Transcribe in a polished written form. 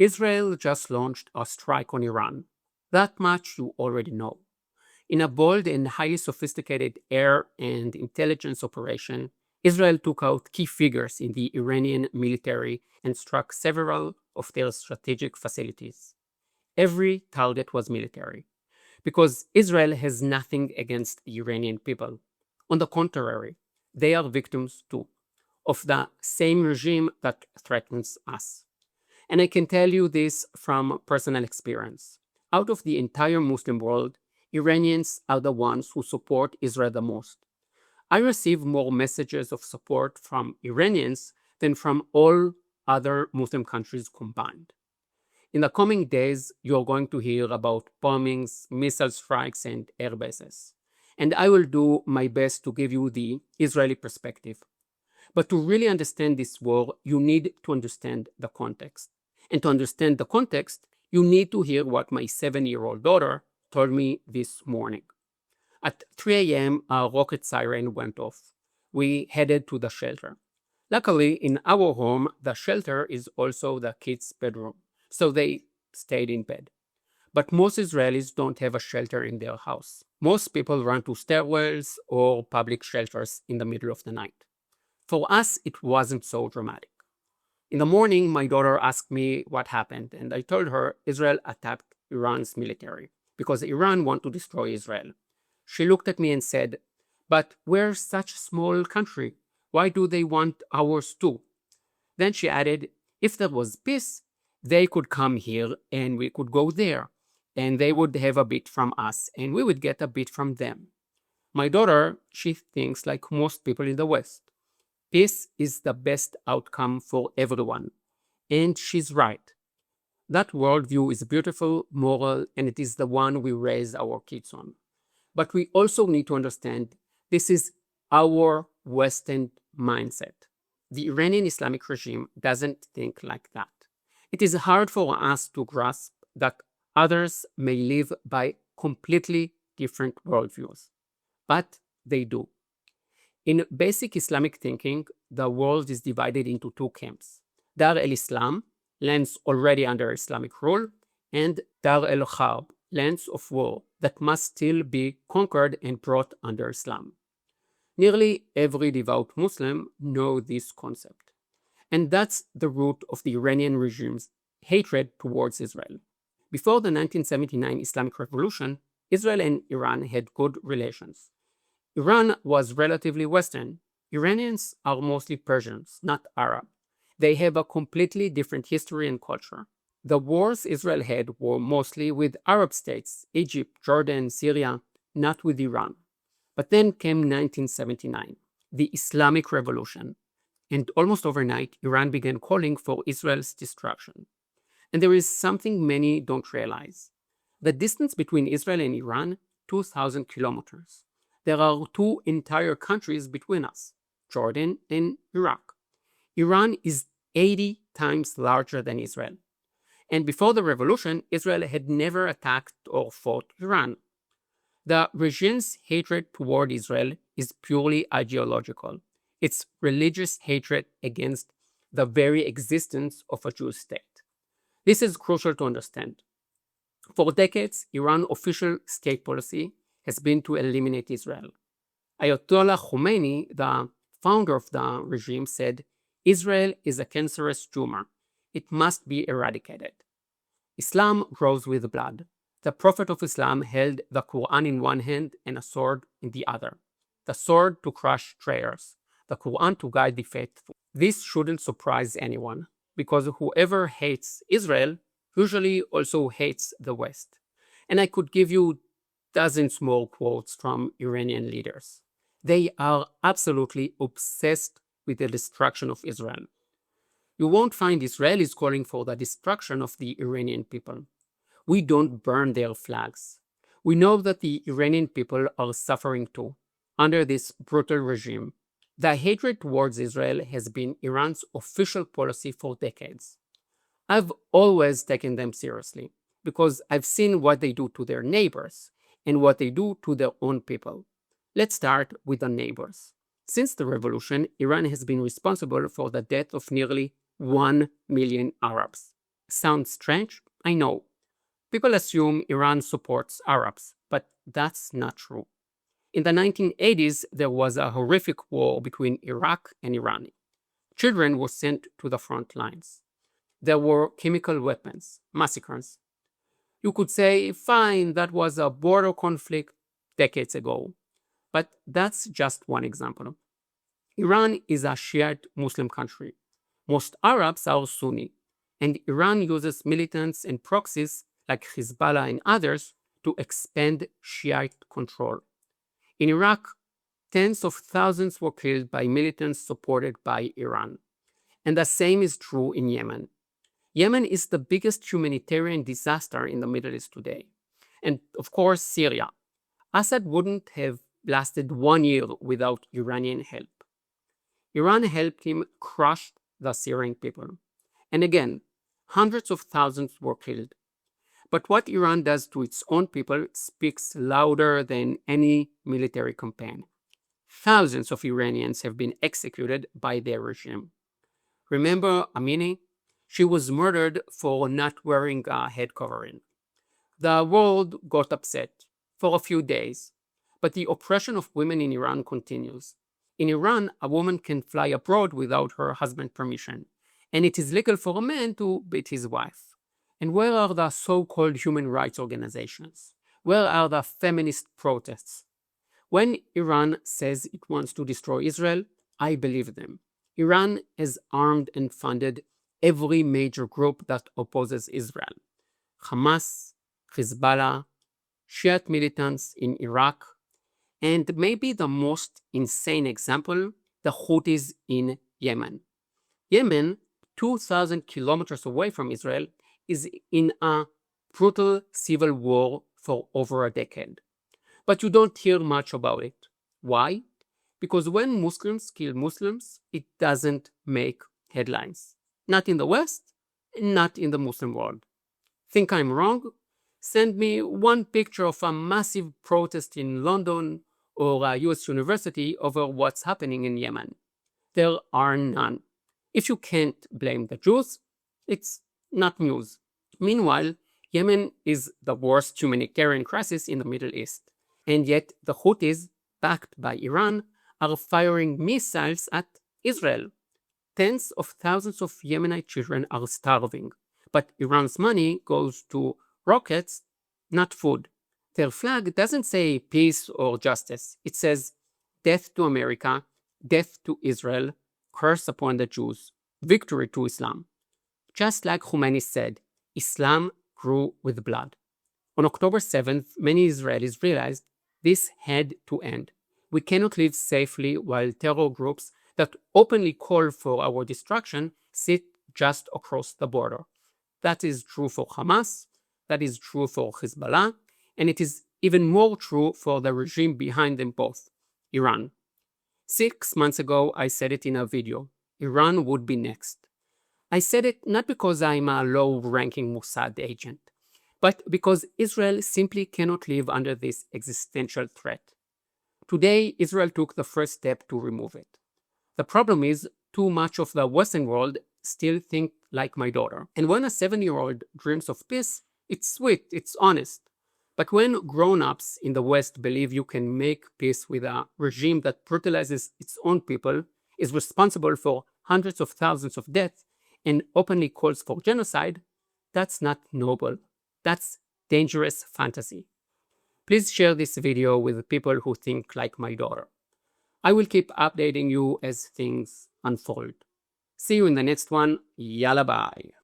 Israel just launched a strike on Iran. That much you already know. In a bold and highly sophisticated air and intelligence operation, Israel took out key figures in the Iranian military and struck several of their strategic facilities. Every target was military, because Israel has nothing against the Iranian people. On the contrary, they are victims too of the same regime that threatens us. And I can tell you this from personal experience. Out of the entire Muslim world, Iranians are the ones who support Israel the most. I receive more messages of support from Iranians than from all other Muslim countries combined. In the coming days, you're going to hear about bombings, missile strikes, and air bases. And I will do my best to give you the Israeli perspective. But to really understand this war, you need to understand the context. And to understand the context, you need to hear what my 7-year-old daughter told me this morning. At 3 a.m., a rocket siren went off. We headed to the shelter. Luckily, in our home, the shelter is also the kids' bedroom, so they stayed in bed. But most Israelis don't have a shelter in their house. Most people run to stairwells or public shelters in the middle of the night. For us, it wasn't so dramatic. In the morning, my daughter asked me what happened, and I told her Israel attacked Iran's military because Iran wants to destroy Israel. She looked at me and said, "But we're such a small country. Why do they want ours too?" Then she added, "If there was peace, they could come here and we could go there, and they would have a bit from us and we would get a bit from them." My daughter, she thinks like most people in the West. Peace is the best outcome for everyone. And she's right. That worldview is beautiful, moral, and it is the one we raise our kids on. But we also need to understand this is our Western mindset. The Iranian Islamic regime doesn't think like that. It is hard for us to grasp that others may live by completely different worldviews, but they do. In basic Islamic thinking, the world is divided into two camps: Dar el-Islam, lands already under Islamic rule, and Dar el-Harb, lands of war that must still be conquered and brought under Islam. Nearly every devout Muslim knows this concept. And that's the root of the Iranian regime's hatred towards Israel. Before the 1979 Islamic Revolution, Israel and Iran had good relations. Iran was relatively Western. Iranians are mostly Persians, not Arab. They have a completely different history and culture. The wars Israel had were mostly with Arab states, Egypt, Jordan, Syria, not with Iran. But then came 1979, the Islamic Revolution, and almost overnight, Iran began calling for Israel's destruction. And there is something many don't realize. The distance between Israel and Iran, 2,000 kilometers. There are two entire countries between us, Jordan and Iraq. Iran is 80 times larger than Israel. And before the revolution, Israel had never attacked or fought Iran. The regime's hatred toward Israel is purely ideological. It's religious hatred against the very existence of a Jewish state. This is crucial to understand. For decades, Iran's official state policy has been to eliminate Israel. Ayatollah Khomeini, the founder of the regime, said, "Israel is a cancerous tumor. It must be eradicated." Islam grows with blood. The Prophet of Islam held the Quran in one hand and a sword in the other. The sword to crush traitors, the Quran to guide the faithful. This shouldn't surprise anyone, because whoever hates Israel usually also hates the West. And I could give you dozens more quotes from Iranian leaders. They are absolutely obsessed with the destruction of Israel. You won't find Israelis calling for the destruction of the Iranian people. We don't burn their flags. We know that the Iranian people are suffering too, under this brutal regime. The hatred towards Israel has been Iran's official policy for decades. I've always taken them seriously, because I've seen what they do to their neighbors and what they do to their own people. Let's start with the neighbors. Since the revolution, Iran has been responsible for the death of nearly 1 million Arabs. Sounds strange? I know. People assume Iran supports Arabs, but that's not true. In the 1980s, there was a horrific war between Iraq and Iran. Children were sent to the front lines. There were chemical weapons, massacres. You could say, fine, that was a border conflict decades ago. But that's just one example. Iran is a Shiite Muslim country. Most Arabs are Sunni, and Iran uses militants and proxies like Hezbollah and others to expand Shiite control. In Iraq, tens of thousands were killed by militants supported by Iran. And the same is true in Yemen. Yemen is the biggest humanitarian disaster in the Middle East today. And of course, Syria. Assad wouldn't have lasted 1 year without Iranian help. Iran helped him crush the Syrian people. And again, hundreds of thousands were killed. But what Iran does to its own people speaks louder than any military campaign. Thousands of Iranians have been executed by their regime. Remember Amini? She was murdered for not wearing a head covering. The world got upset for a few days, but the oppression of women in Iran continues. In Iran, a woman can fly abroad without her husband's permission, and it is legal for a man to beat his wife. And where are the so-called human rights organizations? Where are the feminist protests? When Iran says it wants to destroy Israel, I believe them. Iran has armed and funded every major group that opposes Israel. Hamas, Hezbollah, Shiite militants in Iraq, and maybe the most insane example, the Houthis in Yemen. Yemen, 2,000 kilometers away from Israel, is in a brutal civil war for over a decade. But you don't hear much about it. Why? Because when Muslims kill Muslims, it doesn't make headlines. Not in the West, not in the Muslim world. Think I'm wrong? Send me one picture of a massive protest in London or a US university over what's happening in Yemen. There are none. If you can't blame the Jews, it's not news. Meanwhile, Yemen is the worst humanitarian crisis in the Middle East. And yet the Houthis, backed by Iran, are firing missiles at Israel. Tens of thousands of Yemenite children are starving, but Iran's money goes to rockets, not food. Their flag doesn't say peace or justice. It says death to America, death to Israel, curse upon the Jews, victory to Islam. Just like Khomeini said, Islam grew with blood. On October 7th, many Israelis realized this had to end. We cannot live safely while terror groups that openly call for our destruction sit just across the border. That is true for Hamas, that is true for Hezbollah, and it is even more true for the regime behind them both, Iran. 6 months ago, I said it in a video. Iran would be next. I said it not because I'm a low-ranking Mossad agent, but because Israel simply cannot live under this existential threat. Today, Israel took the first step to remove it. The problem is, too much of the Western world still think like my daughter. And when a 7-year-old dreams of peace, it's sweet, it's honest. But when grown-ups in the West believe you can make peace with a regime that brutalizes its own people, is responsible for hundreds of thousands of deaths, and openly calls for genocide, that's not noble. That's dangerous fantasy. Please share this video with people who think like my daughter. I will keep updating you as things unfold. See you in the next one. Yalla bye.